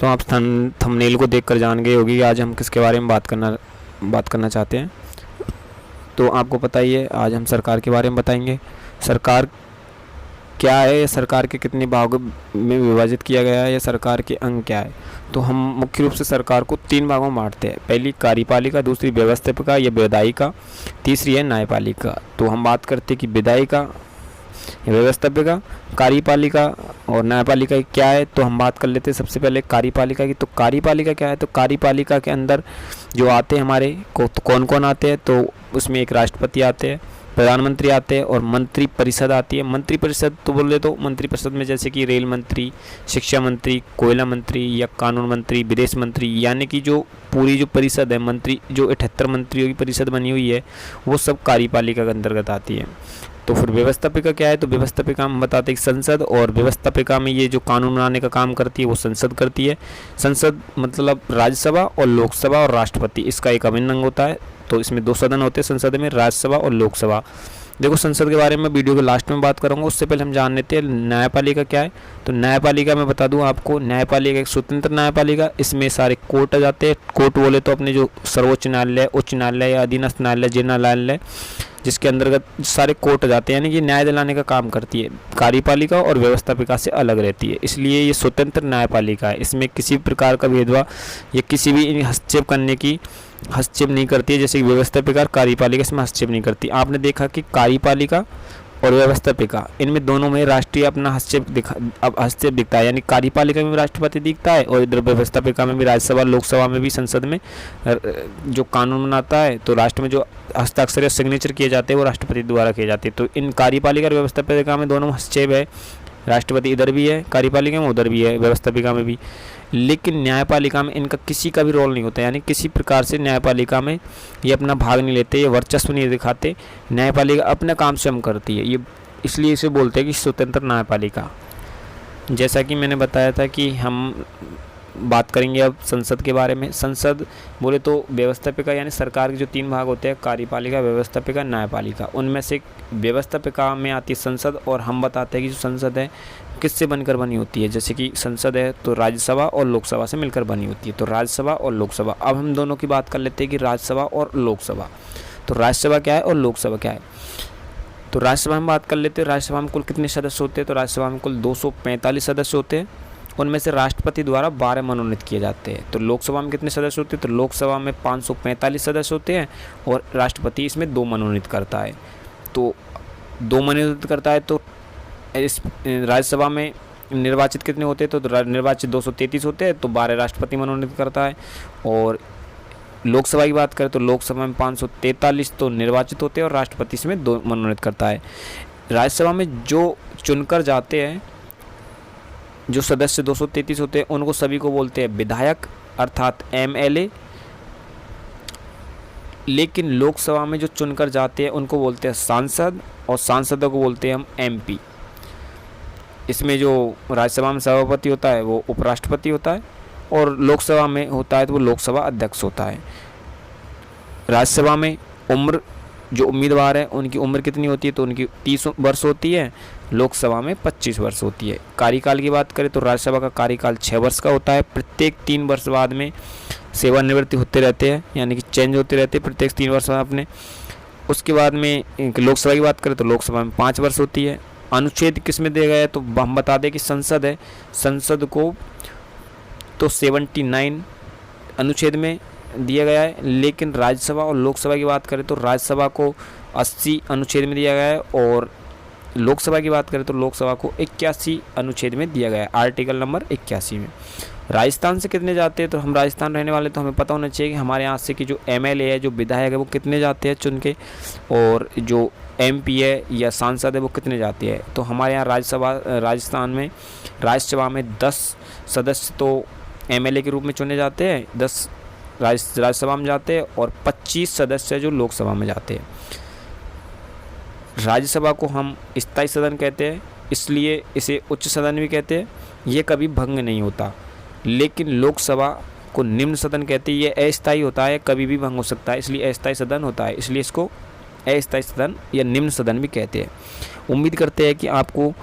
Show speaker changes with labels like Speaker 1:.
Speaker 1: तो आप थंबनेल को देखकर जान गए होगी कि आज हम किसके बारे में बात करना चाहते हैं। तो आपको पता ही है, आज हम सरकार के बारे में बताएंगे। सरकार क्या है, या सरकार के कितने भागों में विभाजित किया गया है, या सरकार के अंग क्या है। तो हम मुख्य रूप से सरकार को 3 भागों में बांटते हैं। पहली कार्यपालिका, दूसरी व्यवस्थापिका या विधायिका, तीसरी है न्यायपालिका। तो हम बात करते हैं कि विधायिका, व्यवस्थापिका, कार्यपालिका और न्यायपालिका क्या है। तो हम बात कर लेते हैं सबसे पहले कार्यपालिका की। तो कार्यपालिका क्या है, तो कार्यपालिका के अंदर जो आते हैं हमारे को, तो कौन कौन आते हैं, तो उसमें एक राष्ट्रपति आते हैं, प्रधानमंत्री आते हैं और मंत्री परिषद आती है। मंत्री परिषद तो बोले तो मंत्री परिषद में जैसे कि रेल मंत्री, शिक्षा मंत्री, कोयला मंत्री या कानून मंत्री, विदेश मंत्री, यानी कि जो पूरी जो परिषद है मंत्री, जो 78 मंत्रियों की परिषद बनी हुई है, वो सब कार्यपालिका के अंतर्गत आती है। तो फिर व्यवस्थापिका क्या है, तो व्यवस्थापिका हम बताते हैं संसद, और व्यवस्थापिका में ये जो कानून बनाने का काम करती है वो संसद करती है। संसद मतलब राज्यसभा और लोकसभा और राष्ट्रपति, इसका एक अभिन्न अंग होता है। तो इसमें 2 सदन होते हैं संसद में, राज्यसभा और लोकसभा। देखो संसद के बारे में वीडियो के लास्ट में बात करूंगा, उससे पहले हम जान लेते हैं न्यायपालिका क्या है। तो न्यायपालिका मैं बता दूं आपको, न्यायपालिका एक स्वतंत्र न्यायपालिका, इसमें सारे कोर्ट आ जाते हैं। कोर्ट बोले तो अपने जो सर्वोच्च न्यायालय, उच्च न्यायालय या अधीनस्थ न्यायालय, जिला न्यायालय, जिसके अंतर्गत सारे कोर्ट आ जाते हैं, यानी कि न्याय दिलाने का काम करती है। कार्यपालिका और व्यवस्थापिका से अलग रहती है, इसलिए ये स्वतंत्र न्यायपालिका है। इसमें किसी प्रकार का भेदभाव या किसी भी हस्तक्षेप नहीं करती है, जैसे कि व्यवस्थापिका और कार्यपालिका इसमें हस्तक्षेप नहीं करती। आपने देखा कि कार्यपालिका और व्यवस्थापिका, इनमें दोनों में राष्ट्रीय अपना हस्तक्षेप दिखता है, यानी कार्यपालिका में राष्ट्रपति दिखता है और इधर व्यवस्थापिका में भी राज्यसभा, लोकसभा में भी, संसद में जो कानून बनाता है तो राष्ट्र में जो हस्ताक्षर या सिग्नेचर किए जाते हैं वो राष्ट्रपति द्वारा किए जाते हैं। तो इन कार्यपालिका और व्यवस्थापिका में दोनों हस्तक्षेप है, राष्ट्रपति इधर भी है कार्यपालिका में, उधर भी है व्यवस्थापिका में भी। लेकिन न्यायपालिका में इनका किसी का भी रोल नहीं होता, यानी किसी प्रकार से न्यायपालिका में ये अपना भाग नहीं लेते, ये वर्चस्व नहीं दिखाते। न्यायपालिका अपना काम स्वयं करती है, ये इसलिए इसे बोलते हैं कि स्वतंत्र न्यायपालिका। जैसा कि मैंने बताया था कि हम बात करेंगे अब संसद के बारे में। संसद बोले तो व्यवस्थापिका यानी सरकार के जो 3 भाग होते हैं, कार्यपालिका, व्यवस्थापिका, न्यायपालिका, उनमें से व्यवस्थापिका में आती है संसद। और हम बताते हैं कि जो संसद है किससे बनकर बनी होती है। जैसे कि संसद है तो राज्यसभा और लोकसभा से मिलकर बनी होती है। तो राज्यसभा और लोकसभा, अब हम दोनों की बात कर लेते हैं कि राज्यसभा और लोकसभा। तो राज्यसभा क्या है और लोकसभा क्या है। तो राज्यसभा में बात कर लेते हैं, राज्यसभा में कुल कितने सदस्य होते हैं। तो राज्यसभा में कुल 245 सदस्य होते हैं, उनमें से राष्ट्रपति द्वारा 12 मनोनीत किए जाते हैं। तो लोकसभा में कितने सदस्य होते हैं, तो लोकसभा में 545 सदस्य होते हैं और राष्ट्रपति इसमें 2 मनोनीत करता है। तो 2 मनोनीत करता है, तो इस राज्यसभा में निर्वाचित कितने होते हैं, तो निर्वाचित 233 होते हैं, तो 12 राष्ट्रपति मनोनीत करता है। और लोकसभा की बात करें तो लोकसभा में 543 तो निर्वाचित होते हैं और राष्ट्रपति इसमें 2 मनोनीत करता है। राज्यसभा में जो चुनकर जाते हैं, जो सदस्य 233 होते हैं, उनको सभी को बोलते हैं विधायक अर्थात MLA। लेकिन लोकसभा में जो चुनकर जाते हैं उनको बोलते हैं सांसद, और सांसदों को बोलते हैं हम MP। इसमें जो राज्यसभा में सभापति होता है वो उपराष्ट्रपति होता है, और लोकसभा में होता है तो वो लोकसभा अध्यक्ष होता है। राज्यसभा में उम्र जो उम्मीदवार है उनकी उम्र कितनी होती है, तो उनकी 30 वर्ष होती है, लोकसभा में 25 वर्ष होती है। कार्यकाल की बात करें तो राज्यसभा का कार्यकाल 6 वर्ष का होता है। प्रत्येक 3 वर्ष बाद में सेवानिवृत्ति होते रहते हैं, यानी कि चेंज होते रहते हैं प्रत्येक 3 वर्ष बाद अपने। उसके बाद में लोकसभा की बात करें तो लोकसभा में 5 वर्ष होती है। अनुच्छेद किस में दिया गया है, तो हम बता दें कि संसद है, संसद को तो 79 अनुच्छेद में दिया गया है। लेकिन राज्यसभा और लोकसभा की बात करें तो राज्यसभा को 80 अनुच्छेद में दिया गया है, और लोकसभा की बात करें तो लोकसभा को 81 अनुच्छेद में दिया गया है, आर्टिकल नंबर 81 में। राजस्थान से कितने जाते हैं, तो हम राजस्थान रहने वाले तो हमें पता होना चाहिए कि हमारे यहाँ से कि जो MLA है, जो विधायक है, वो कितने जाते हैं चुन के, और जो MP है या सांसद है वो कितने जाते हैं। तो हमारे यहाँ राजस्थान में राज्यसभा में 10 सदस्य तो MLA के रूप में चुने जाते हैं, 10 राज्यसभा में जाते हैं, और 25 सदस्य जो लोकसभा में जाते हैं। राज्यसभा को हम स्थायी सदन कहते हैं, इसलिए इसे उच्च सदन भी कहते हैं, ये कभी भंग नहीं होता। लेकिन लोकसभा को निम्न सदन कहते हैं, ये अस्थायी होता है, कभी भी भंग हो सकता है, इसलिए अस्थायी सदन होता है, इसलिए इसको अस्थायी सदन या निम्न सदन भी कहते हैं। उम्मीद करते हैं कि आपको